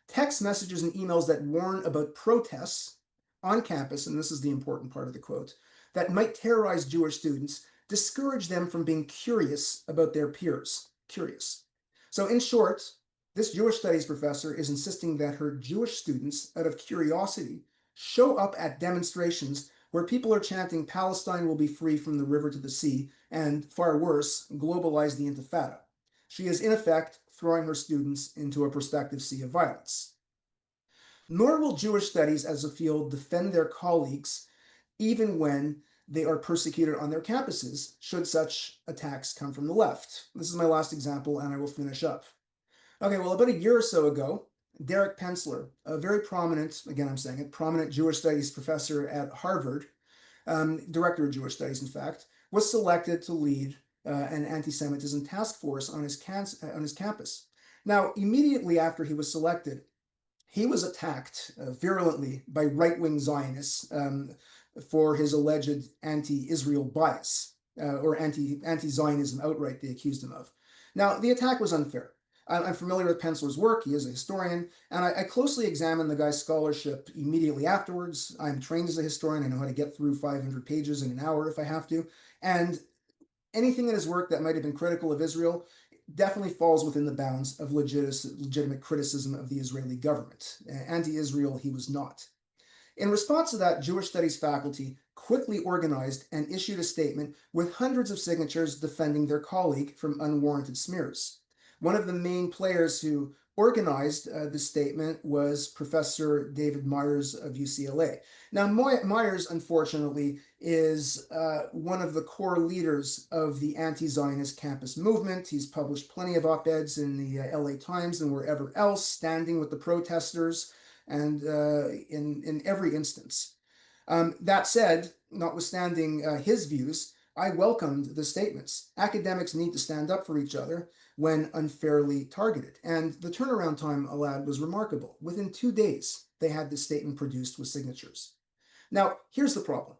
Text messages and emails that warn about protests on campus, and this is the important part of the quote, that might terrorize Jewish students, discourage them from being curious about their peers. Curious. So in short, This Jewish studies professor is insisting that her Jewish students, out of curiosity, show up at demonstrations where people are chanting Palestine will be free from the river to the sea, and far worse, globalize the Intifada. She is in effect throwing her students into a prospective sea of violence. Nor will Jewish studies as a field defend their colleagues even when they are persecuted on their campuses, should such attacks come from the left. This is my last example, and I will finish up. Okay, well, about a year or so ago, Derek Pensler, a very prominent, again, I'm saying it, prominent Jewish studies professor at Harvard, director of Jewish studies, in fact, was selected to lead an anti-Semitism task force on his campus. Now, immediately after he was selected, he was attacked virulently by right-wing Zionists for his alleged anti-Israel bias, or anti-Zionism outright, they accused him of. Now, the attack was unfair. I'm familiar with Pensler's work. He is a historian, and I closely examined the guy's scholarship immediately afterwards. I'm trained as a historian. I know how to get through 500 pages in an hour if I have to. And anything in his work that might have been critical of Israel definitely falls within the bounds of legitimate criticism of the Israeli government. Anti-Israel, he was not. In response to that, Jewish studies faculty quickly organized and issued a statement with hundreds of signatures defending their colleague from unwarranted smears. One of the main players who organized this statement was Professor David Myers of UCLA. Now, Myers, unfortunately, is one of the core leaders of the anti-Zionist campus movement. He's published plenty of op-eds in the LA Times and wherever else, standing with the protesters, and in every instance. That said, notwithstanding his views, I welcomed the statements. Academics need to stand up for each other when unfairly targeted. And the turnaround time allowed was remarkable. Within 2 days, they had this statement produced with signatures. Now, here's the problem.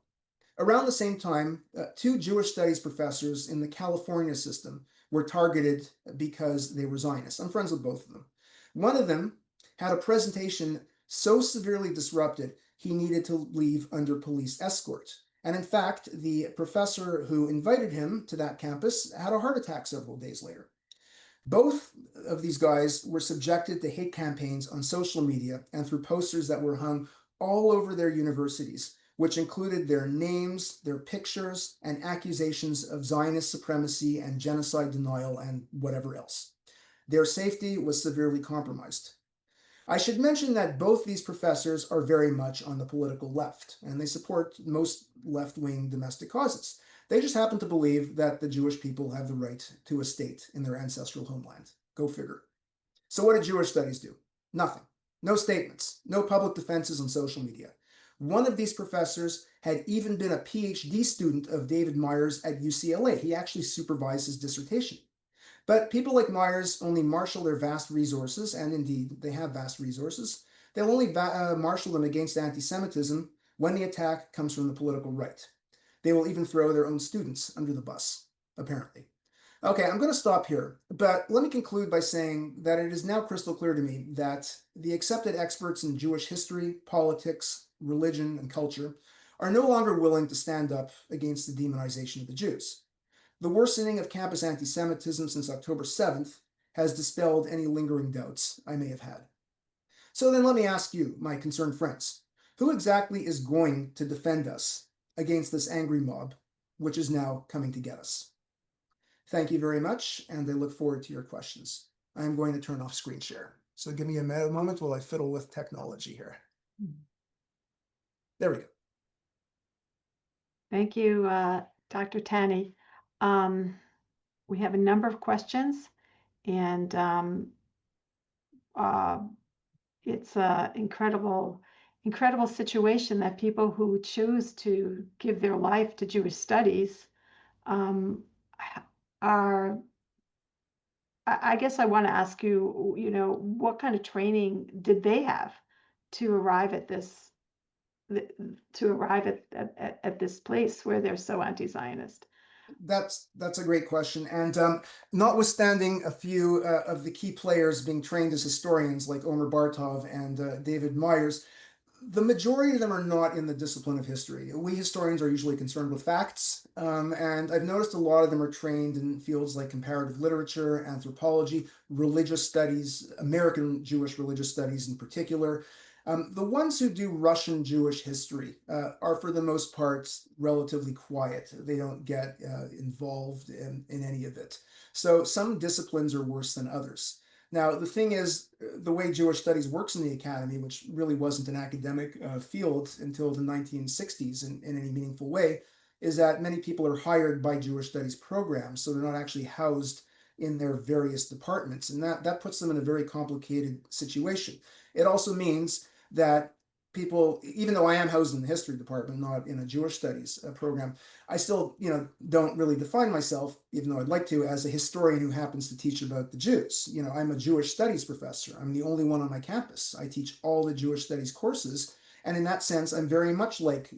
Around the same time, 2 Jewish studies professors in the California system were targeted because they were Zionists. I'm friends with both of them. One of them had a presentation so severely disrupted, he needed to leave under police escort. And in fact, the professor who invited him to that campus had a heart attack several days later. Both of these guys were subjected to hate campaigns on social media and through posters that were hung all over their universities, which included their names, their pictures, and accusations of Zionist supremacy and genocide denial and whatever else. Their safety was severely compromised. I should mention that both these professors are very much on the political left, and they support most left-wing domestic causes. They just happen to believe that the Jewish people have the right to a state in their ancestral homeland. Go figure. So what did Jewish studies do? Nothing. No statements. No public defenses on social media. One of these professors had even been a PhD student of David Myers at UCLA. He actually supervised his dissertation. But people like Myers only marshal their vast resources, and indeed, they have vast resources. They'll only marshal them against anti-Semitism when the attack comes from the political right. They will even throw their own students under the bus, apparently. Okay, I'm going to stop here, but let me conclude by saying that it is now crystal clear to me that the accepted experts in Jewish history, politics, religion, and culture are no longer willing to stand up against the demonization of the Jews. The worsening of campus anti-Semitism since October 7th has dispelled any lingering doubts I may have had. So then let me ask you, my concerned friends, who exactly is going to defend us against this angry mob, which is now coming to get us? Thank you very much, and I look forward to your questions. I'm going to turn off screen share. So give me a moment while I fiddle with technology here. There we go. Thank you, Dr. Tanny. We have a number of questions, and it's an incredible situation that people who choose to give their life to Jewish studies are. I guess I want to ask you, what kind of training did they have to arrive at this, at this place where they're so anti-Zionist? That's a great question. And notwithstanding a few of the key players being trained as historians like Omer Bartov and David Myers, The majority of them are not in the discipline of history. We historians are usually concerned with facts, and I've noticed a lot of them are trained in fields like comparative literature, anthropology, religious studies, American Jewish religious studies in particular. The ones who do Russian Jewish history are, for the most part, relatively quiet. They don't get involved in any of it. So some disciplines are worse than others. Now, the thing is, the way Jewish studies works in the academy, which really wasn't an academic field until the 1960s in any meaningful way, is that many people are hired by Jewish studies programs, so they're not actually housed in their various departments, and that puts them in a very complicated situation. It also means that people, even though I am housed in the history department, not in a Jewish studies program, I still, don't really define myself, even though I'd like to, as a historian who happens to teach about the Jews. I'm a Jewish studies professor. I'm the only one on my campus. I teach all the Jewish studies courses. And in that sense, I'm very much like,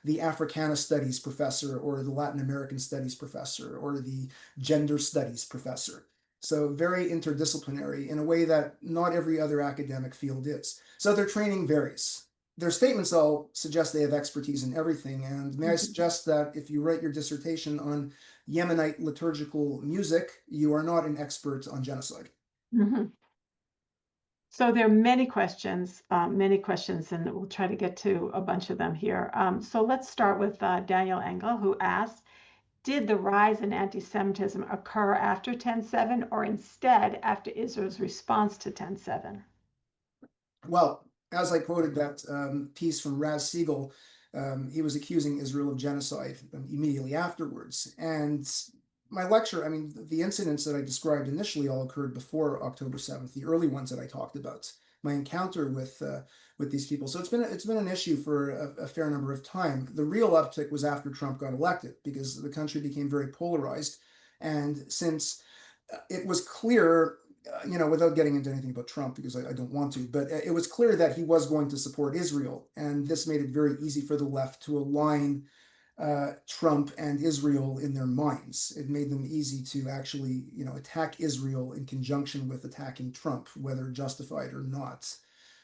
the Africana studies professor or the Latin American studies professor or the gender studies professor. So very interdisciplinary in a way that not every other academic field is. So their training varies. Their statements all suggest they have expertise in everything. And may I suggest that if you write your dissertation on Yemenite liturgical music, you are not an expert on genocide. Mhm. So there are many questions, and we'll try to get to a bunch of them here. So let's start with Daniel Engel, who asked, did the rise in anti-Semitism occur after 10/7 or instead after Israel's response to 10/7? Well, as I quoted that piece from Raz Siegel, he was accusing Israel of genocide immediately afterwards. And my lecture, I mean, the incidents that I described initially all occurred before October 7th, the early ones that I talked about, my encounter with these people. So it's been an issue for a fair number of time. The real uptick was after Trump got elected because the country became very polarized. And since it was clear, without getting into anything about Trump, because I don't want to, but it was clear that he was going to support Israel. And this made it very easy for the left to align Trump and Israel in their minds. It made them easy to actually, attack Israel in conjunction with attacking Trump, whether justified or not.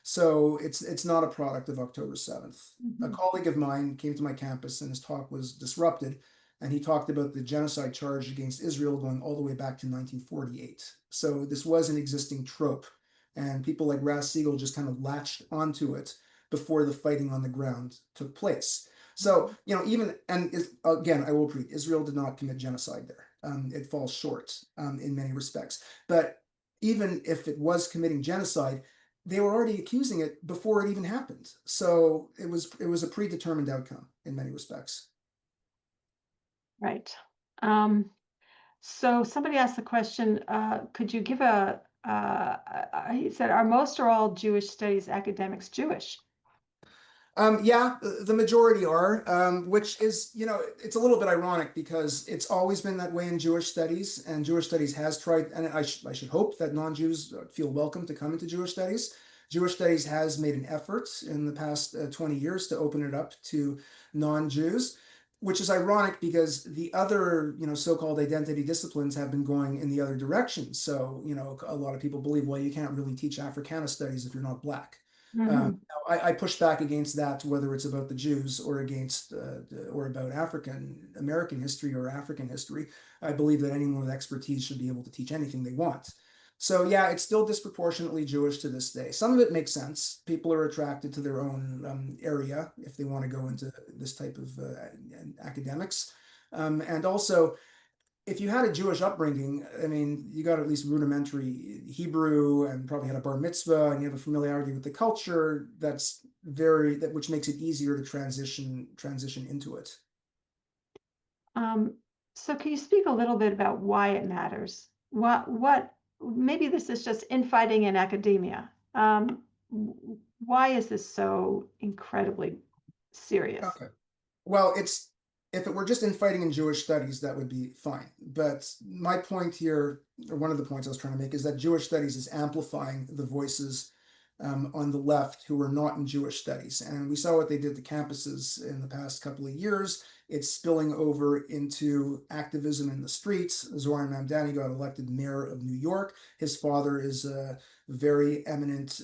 So it's not a product of October 7th. A colleague of mine came to my campus and his talk was disrupted. And he talked about the genocide charge against Israel going all the way back to 1948. So this was an existing trope. And people like Raz Siegel just kind of latched onto it before the fighting on the ground took place. So, even, and again, I will repeat, Israel did not commit genocide there. It falls short in many respects. But even if it was committing genocide, they were already accusing it before it even happened. So it was a predetermined outcome in many respects. Right. So somebody asked the question, could you give he said, are most or all Jewish studies academics Jewish? Yeah, the majority are, which is, it's a little bit ironic because it's always been that way in Jewish studies, and Jewish studies has tried, and I should hope that non-Jews feel welcome to come into Jewish studies. Jewish studies has made an effort in the past 20 years to open it up to non-Jews, which is ironic because the other, so-called identity disciplines have been going in the other direction. So, a lot of people believe, well, you can't really teach Africana studies if you're not Black. Mm-hmm. I push back against that, whether it's about the Jews or or about African American history or African history. I believe that anyone with expertise should be able to teach anything they want. So yeah, it's still disproportionately Jewish to this day. Some of it makes sense. People are attracted to their own area if they want to go into this type of academics, and also if you had a Jewish upbringing, I mean, you got at least rudimentary Hebrew and probably had a bar mitzvah and you have a familiarity with the culture which makes it easier to transition into it. Um, so can you speak a little bit about why it matters? Maybe this is just infighting in academia. Why is this so incredibly serious? Okay. Well, if it were just infighting in Jewish studies, that would be fine. But my point here, or one of the points I was trying to make, is that Jewish studies is amplifying the voices on the left who are not in Jewish studies. And we saw what they did to campuses in the past couple of years. It's spilling over into activism in the streets. Zoran Mamdani got elected mayor of New York. His father is very eminent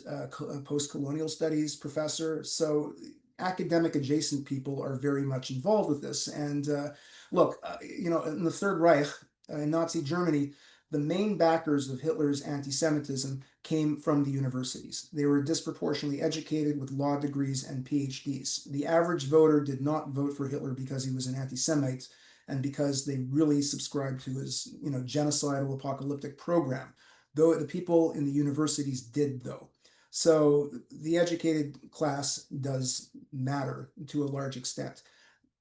post-colonial studies professor. So academic adjacent people are very much involved with this. And look, in the Third Reich, in Nazi Germany, the main backers of Hitler's anti-Semitism came from the universities. They were disproportionately educated with law degrees and PhDs. The average voter did not vote for Hitler because he was an anti-Semite and because they really subscribed to his, genocidal apocalyptic program. Though the people in the universities did, though. So the educated class does matter to a large extent.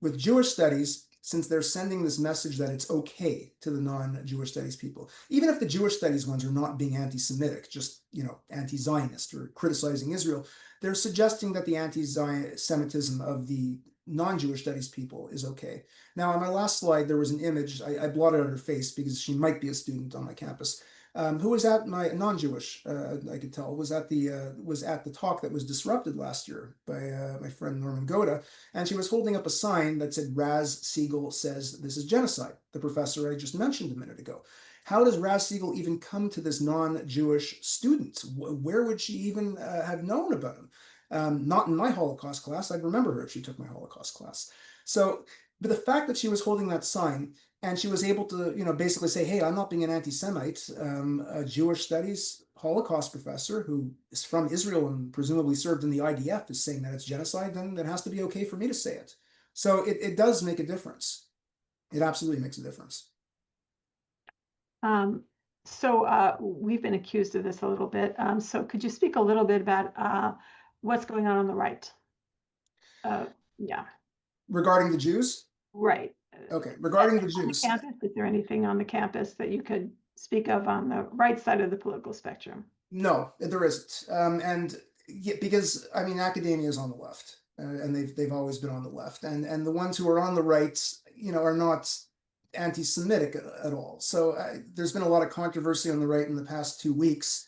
With Jewish studies, since they're sending this message that it's okay to the non-Jewish studies people, even if the Jewish studies ones are not being anti-Semitic, just, anti-Zionist or criticizing Israel, they're suggesting that the anti-Semitism of the non-Jewish studies people is okay. Now, on my last slide, there was an image. I blotted out her face because she might be a student on my campus. Who was at my non-Jewish, I could tell, was at the talk that was disrupted last year by my friend Norman Goda, and she was holding up a sign that said Raz Siegel says this is genocide, the professor I just mentioned a minute ago. How does Raz Siegel even come to this non-Jewish student? Where would she even have known about him? Not in my Holocaust class. I'd remember her if she took my Holocaust class. So, but the fact that she was holding that sign and she was able to, basically say, hey, I'm not being an anti-Semite. A Jewish studies Holocaust professor who is from Israel and presumably served in the IDF is saying that it's genocide, then it has to be okay for me to say it. So it does make a difference. It absolutely makes a difference. So we've been accused of this a little bit. So could you speak a little bit about what's going on the right? Yeah, Regarding the Jews? right. Okay, regarding the On the Jews, campus, is there anything on the campus that you could speak of on the right side of the political spectrum? no, there isn't. And because I mean, academia is on the left, and they've always been on the left, and the ones who are on the right, are not anti-Semitic at all. So there's been a lot of controversy on the right in the past 2 weeks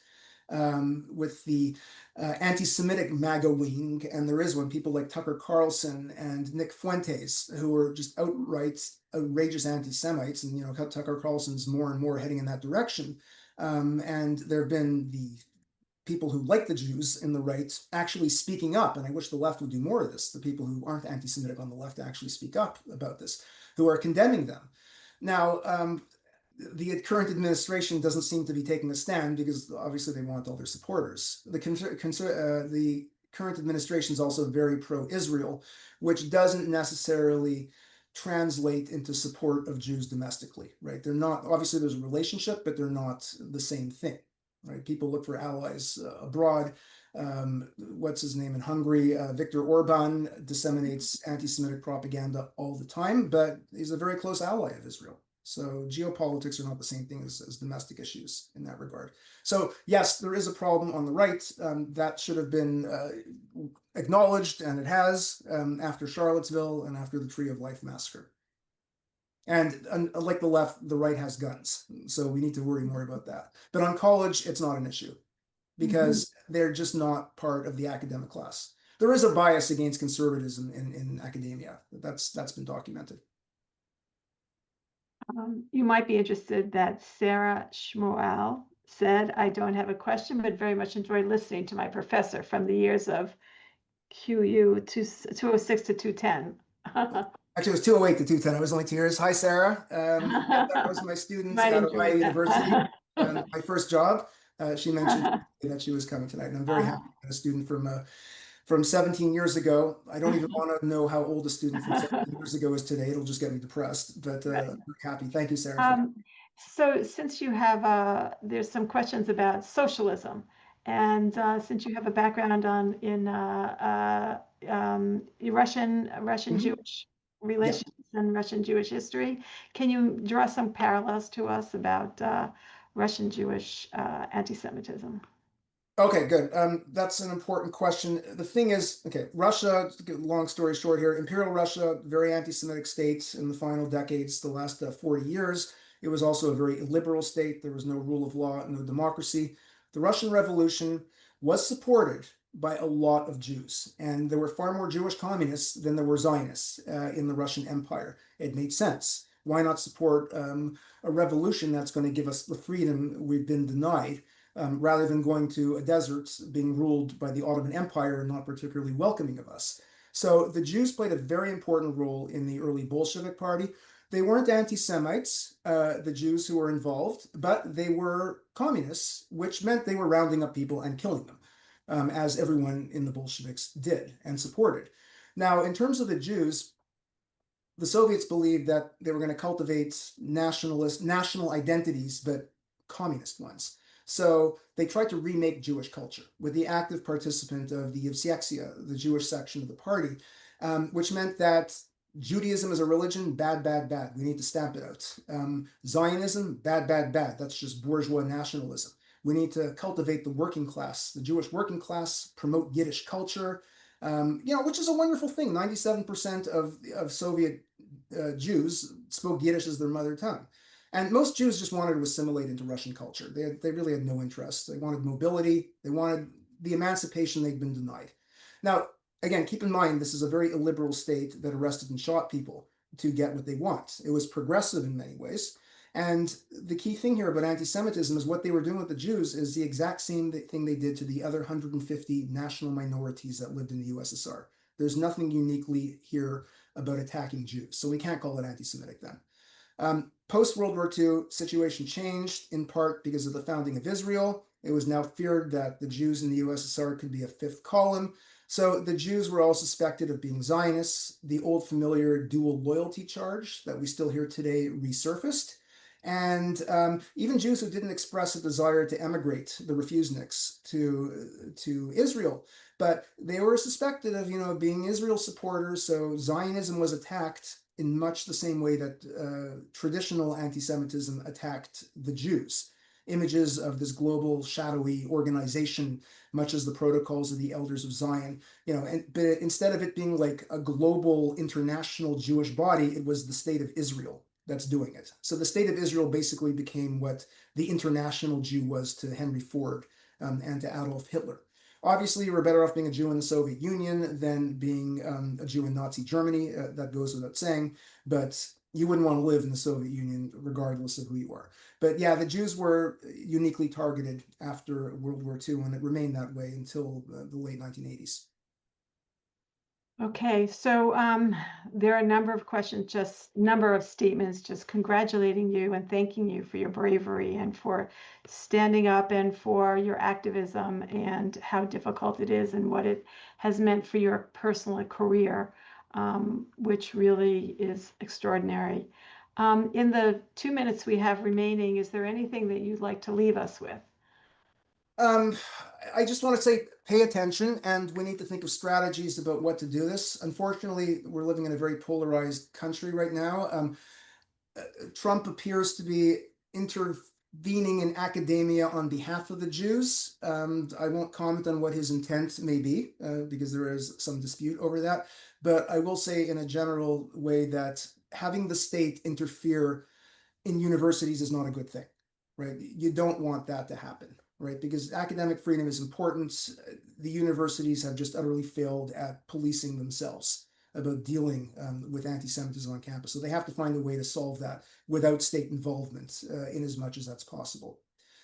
with the anti-Semitic MAGA wing, and there is one. People like Tucker Carlson and Nick Fuentes, who are just outright outrageous anti-Semites, and Tucker Carlson's more and more heading in that direction. And there have been the people who like the Jews in the right actually speaking up, and I wish the left would do more of this. The people who aren't anti-Semitic on the left actually speak up about this, who are condemning them. Now, the current administration doesn't seem to be taking a stand because obviously they want all their supporters. The current administration is also very pro-Israel, which doesn't necessarily translate into support of Jews domestically, right? They're not, obviously there's a relationship, but they're not the same thing, right? People look for allies abroad. What's his name in Hungary? Viktor Orban disseminates anti-Semitic propaganda all the time, but he's a very close ally of Israel. So geopolitics are not the same thing as domestic issues in that regard. So yes, there is a problem on the right that should have been acknowledged, and it has after Charlottesville and after the Tree of Life massacre. And unlike the left, the right has guns, so we need to worry more about that. But on college, it's not an issue because they're just not part of the academic class. There is a bias against conservatism in academia. That's been documented. You might be interested that Sarah Shmuel said, I don't have a question, but very much enjoyed listening to my professor from the years of QU 206 to 210. Actually, it was 208 to 210. I was only 2 years. Hi, Sarah. That was my student Might at enjoy Ohio that. University. My first job. She mentioned that she was coming tonight, and I'm very happy to have a student from 17 years ago. I don't even want to know how old a student from 17 years ago is today. It'll just get me depressed, but I'm happy. Thank you, Sarah. So since you have, there's some questions about socialism, and since you have a background in Russian-Jewish relations and Russian-Jewish history, can you draw some parallels to us about Russian-Jewish anti-Semitism? Okay, good. That's an important question. The thing is, okay, Russia, long story short here, Imperial Russia, very anti-Semitic state in the final decades, the last 40 years. It was also a very illiberal state. There was no rule of law, no democracy. The Russian Revolution was supported by a lot of Jews, and there were far more Jewish communists than there were Zionists in the Russian Empire. It made sense. Why not support a revolution that's going to give us the freedom we've been denied? rather than going to a desert being ruled by the Ottoman Empire and not particularly welcoming of us. So the Jews played a very important role in the early Bolshevik Party. They weren't anti-Semites, the Jews who were involved, but they were communists, which meant they were rounding up people and killing them, as everyone in the Bolsheviks did and supported. Now, in terms of the Jews, the Soviets believed that they were going to cultivate national identities, but communist ones. So they tried to remake Jewish culture with the active participant of the Yevsektia, the Jewish section of the party, which meant that Judaism as a religion, bad, bad, bad. We need to stamp it out. Zionism, bad, bad, bad. That's just bourgeois nationalism. We need to cultivate the working class, the Jewish working class, promote Yiddish culture, which is a wonderful thing. 97% of Soviet Jews spoke Yiddish as their mother tongue. And most Jews just wanted to assimilate into Russian culture. They really had no interest. They wanted mobility. They wanted the emancipation they'd been denied. Now, again, keep in mind, this is a very illiberal state that arrested and shot people to get what they want. It was progressive in many ways. And the key thing here about anti-Semitism is what they were doing with the Jews is the exact same thing they did to the other 150 national minorities that lived in the USSR. There's nothing uniquely here about attacking Jews. So we can't call it anti-Semitic then. Post-World War II, situation changed in part because of the founding of Israel. It was now feared that the Jews in the USSR could be a fifth column. So the Jews were all suspected of being Zionists. The old familiar dual loyalty charge that we still hear today resurfaced. And even Jews who didn't express a desire to emigrate, the refuseniks, to Israel, but they were suspected of, being Israel supporters. So Zionism was attacked in much the same way that traditional anti-Semitism attacked the Jews. Images of this global shadowy organization, much as the protocols of the Elders of Zion, but instead of it being like a global international Jewish body, it was the state of Israel that's doing it. So the state of Israel basically became what the international Jew was to Henry Ford and to Adolf Hitler. Obviously, you were better off being a Jew in the Soviet Union than being a Jew in Nazi Germany. That goes without saying, but you wouldn't want to live in the Soviet Union regardless of who you are. But yeah, the Jews were uniquely targeted after World War II, and it remained that way until the late 1980s. Okay, so there are a number of questions, just number of statements, just congratulating you and thanking you for your bravery and for standing up and for your activism and how difficult it is and what it has meant for your personal career, which really is extraordinary. In the 2 minutes we have remaining, is there anything that you'd like to leave us with? I just want to say pay attention, and we need to think of strategies about what to do this. Unfortunately, we're living in a very polarized country right now. Trump appears to be intervening in academia on behalf of the Jews. I won't comment on what his intent may be because there is some dispute over that. But I will say in a general way that having the state interfere in universities is not a good thing, right? You don't want that to happen, right? Because academic freedom is important. The universities have just utterly failed at policing themselves about dealing with anti-Semitism on campus. So they have to find a way to solve that without state involvement in as much as that's possible.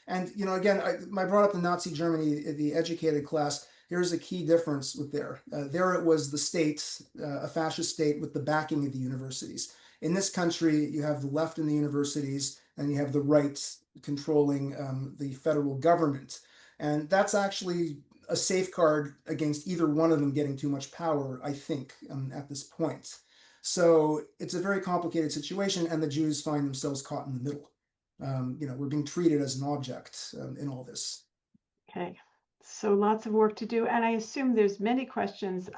And, again, I brought up the Nazi Germany, the educated class. Here's a key difference with there. There it was the state, a fascist state with the backing of the universities. In this country, you have the left in the universities and you have the right controlling the federal government. And that's actually a safeguard against either one of them getting too much power, I think, at this point. So it's a very complicated situation, and the Jews find themselves caught in the middle. We're being treated as an object in all this. Okay, so lots of work to do, and I assume there's many questions.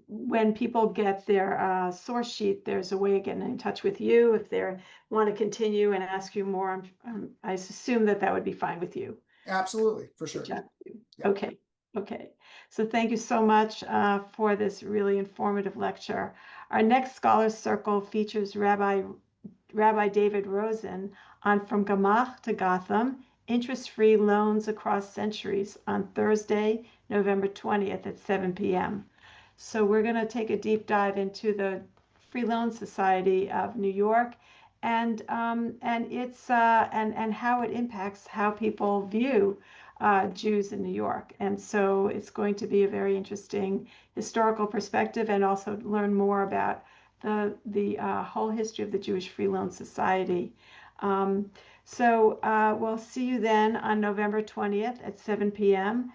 When people get their source sheet, there's a way of getting in touch with you if they want to continue and ask you more. I assume that would be fine with you. Absolutely, for sure. Yeah. Okay, okay. So thank you so much for this really informative lecture. Our next Scholars Circle features Rabbi David Rosen on From Gamach to Gotham, Interest-Free Loans Across Centuries on Thursday, November 20th at 7 p.m. So we're going to take a deep dive into the Free Loan Society of New York and its and how it impacts how people view Jews in New York. And so it's going to be a very interesting historical perspective, and also learn more about the whole history of the Jewish Free Loan Society. We'll see you then on November 20th at 7 p.m.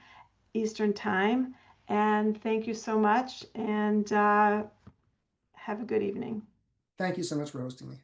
Eastern Time. And thank you so much, and have a good evening. Thank you so much for hosting me.